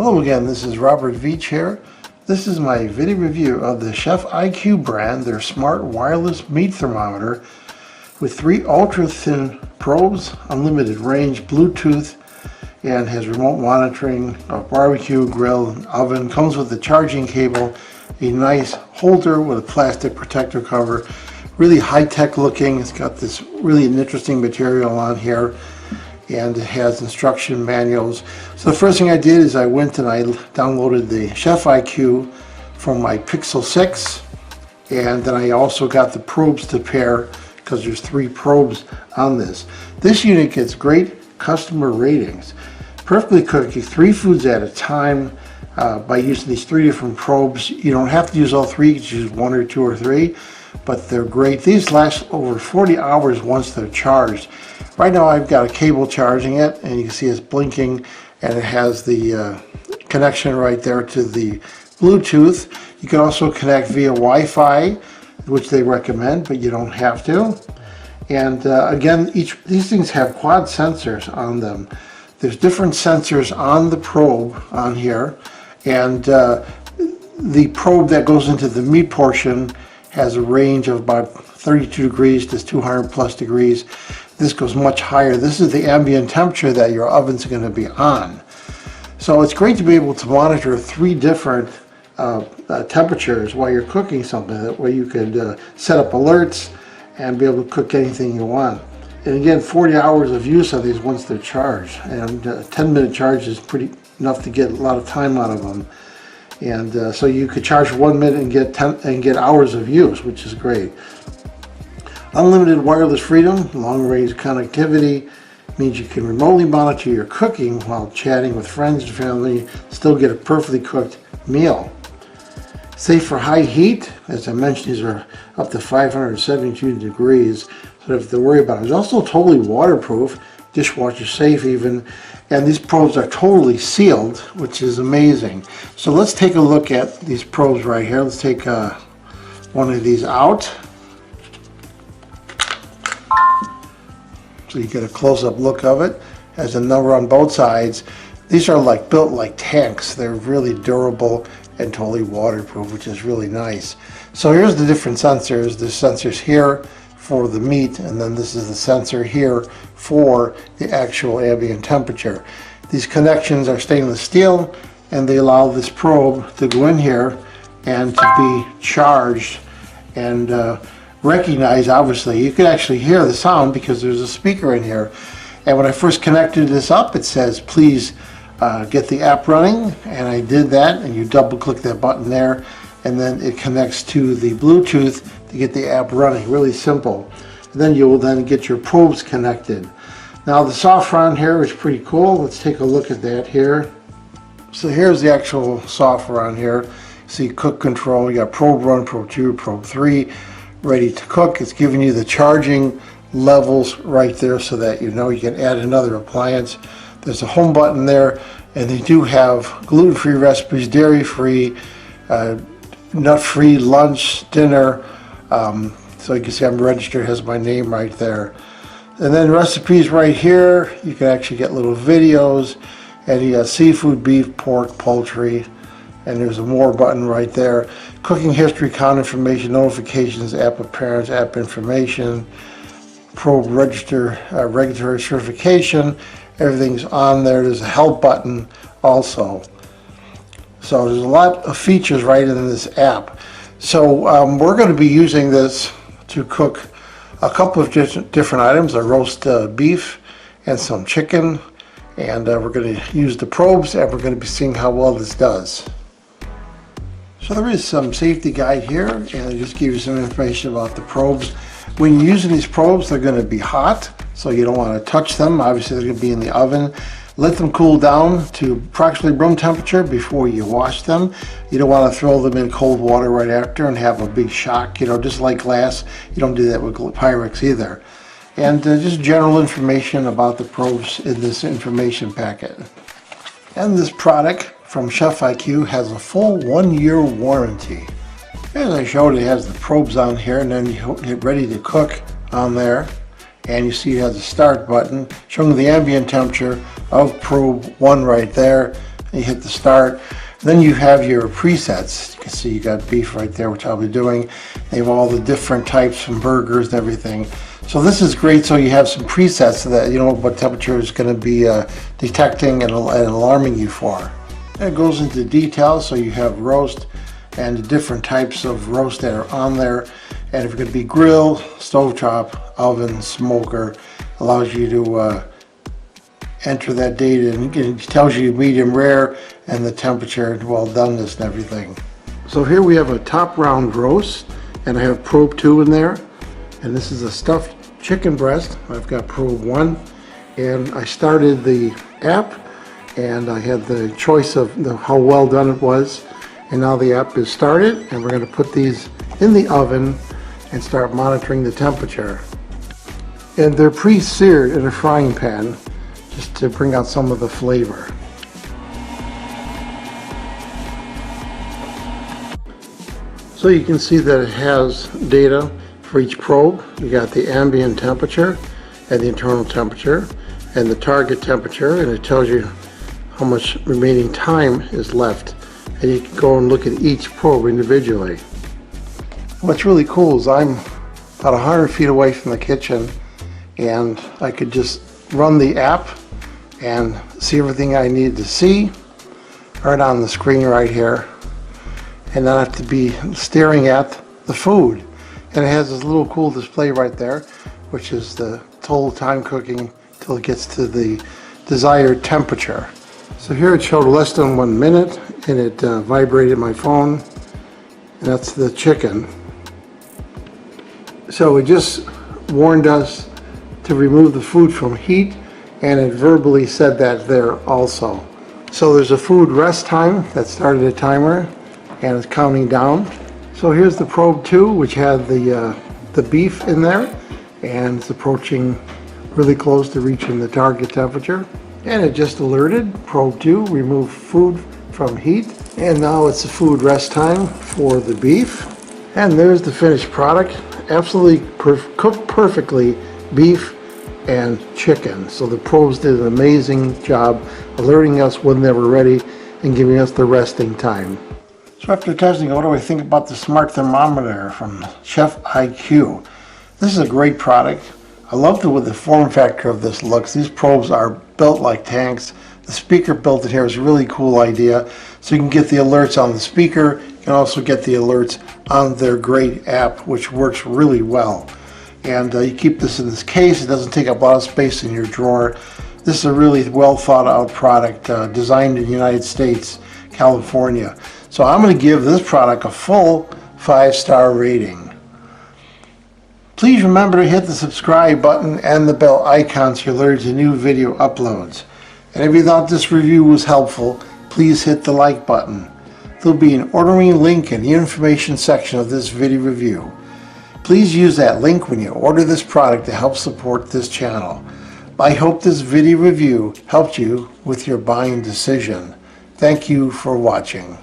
Hello again, this is Robert Veach here. This is my video review of the Chef IQ brand, their smart wireless meat thermometer with 3 ultra-thin probes, unlimited range, Bluetooth, and has remote monitoring of barbecue, grill, and oven. Comes with a charging cable, a nice holder with a plastic protector cover. Really high-tech looking. It's got this really interesting material on here, and it has instruction manuals. So the first thing I did is I went and I downloaded the Chef IQ from my Pixel 6, and then I also got the probes to pair because there's 3 probes on this. This unit gets great customer ratings. Perfectly cooking 3 foods at a time by using these 3 different probes. You don't have to use all 3, you can use 1 or 2 or 3, but they're great. These last over 40 hours once they're charged. Right now I've got a cable charging it, and you can see it's blinking, and it has the connection right there to the Bluetooth. You can also connect via Wi-Fi, which they recommend, but you don't have to. And again, these things have quad sensors on them. There's different sensors on the probe on here, and the probe that goes into the meat portion has a range of about 32 degrees to 200 plus degrees. This goes much higher. This is the ambient temperature that your oven's going to be on. So it's great to be able to monitor 3 different temperatures while you're cooking something. That way you could set up alerts and be able to cook anything you want. And again, 40 hours of use of these once they're charged. And a 10-minute charge is pretty enough to get a lot of time out of them. And so you could charge 1 minute and get hours of use, which is great. Unlimited wireless freedom, long-range connectivity means you can remotely monitor your cooking while chatting with friends and family, still get a perfectly cooked meal. Safe for high heat. As I mentioned, these are up to 572 degrees, so you don't have to worry about it. It's also totally waterproof, dishwasher safe even, and these probes are totally sealed, which is amazing. So let's take a look at these probes right here. Let's take one of these out. So you get a close-up look of it. Has a number on both sides. These are built like tanks. They're really durable and totally waterproof, which is really nice. So here's the different sensors. There's sensors here for the meat, and then this is the sensor here for the actual ambient temperature. These connections are stainless steel, and they allow this probe to go in here and to be charged and recognize. Obviously you can actually hear the sound because there's a speaker in here, and when I first connected this up, it says please get the app running, and I did that, and you double click that button there, and then it connects to the Bluetooth to get the app running. Really simple. And then you will then get your probes connected. Now the software on here is pretty cool. Let's take a look at that here. So here's the actual software on here. See cook control, you got probe 1, probe 2, probe 3, ready to cook. It's giving you the charging levels right there so that you know you can add another appliance. There's a home button there, and they do have gluten-free recipes, dairy-free, nut-free, lunch, dinner. So you can see I'm registered, has my name right there. And then recipes right here, you can actually get little videos, and you got seafood, beef, pork, poultry, and there's a more button right there. Cooking history, count information, notifications, app appearance, app information, probe register, regulatory certification. Everything's on there. There's a help button also. So there's a lot of features right in this app. So we're going to be using this to cook a couple of different items, a roast beef and some chicken, and we're going to use the probes, and we're going to be seeing how well this does. So there is some safety guide here, and I just give you some information about the probes. When you're using these probes, they're going to be hot, so you don't want to touch them. Obviously they're going to be in the oven. Let them cool down to approximately room temperature before you wash them. You don't want to throw them in cold water right after and have a big shock, just like glass. You don't do that with Pyrex either. And just general information about the probes in this information packet. And this product from Chef IQ has a full 1-year warranty. As I showed, it has the probes on here, and then you hit ready to cook on there, and you see it has a start button showing the ambient temperature of probe 1 right there, You hit the start. Then you have your presets. You can see you got beef right there, which I'll be doing. They have all the different types from burgers and everything. So this is great, so you have some presets so that you know what temperature is going to be detecting and alarming you for. And it goes into details, so you have roast and the different types of roast that are on there. And if it's going to be grill, stovetop, oven, smoker, allows you to enter that data, and it tells you medium rare and the temperature, well doneness and everything. So here we have a top round roast, and I have probe 2 in there, and this is a stuffed chicken breast. I've got probe 1, and I started the app and I had the choice of how well done it was, and now the app is started, and we're going to put these in the oven and start monitoring the temperature. And they're pre-seared in a frying pan just to bring out some of the flavor. So you can see that it has data for each probe. You got the ambient temperature and the internal temperature and the target temperature, and it tells you how much remaining time is left, and you can go and look at each probe individually. What's really cool is I'm about 100 feet away from the kitchen, and I could just run the app and see everything I need to see right on the screen right here, and not have to be staring at the food. And it has this little cool display right there, which is the total time cooking till it gets to the desired temperature. So here it showed less than 1 minute, and it vibrated my phone, and that's the chicken. So it just warned us to remove the food from heat, and it verbally said that there also. So there's a food rest time that started a timer, and it's counting down. So here's the probe 2, which had the beef in there, and it's approaching really close to reaching the target temperature. And it just alerted probe 2, remove food from heat, and now it's a food rest time for the beef. And there's the finished product, absolutely cooked perfectly, beef and chicken. So the probes did an amazing job alerting us when they were ready and giving us the resting time. So after testing, what do I think about the smart thermometer from Chef IQ? This is a great product. I love the way the form factor of this looks. These probes are built like tanks. The speaker built in here is a really cool idea. So you can get the alerts on the speaker. You can also get the alerts on their great app, which works really well. And you keep this in this case. It doesn't take up a lot of space in your drawer. This is a really well thought out product designed in the United States, California. So I'm going to give this product a full 5-star rating. Please remember to hit the subscribe button and the bell icon so you're alerted to new video uploads. And if you thought this review was helpful, please hit the like button. There'll be an ordering link in the information section of this video review. Please use that link when you order this product to help support this channel. I hope this video review helped you with your buying decision. Thank you for watching.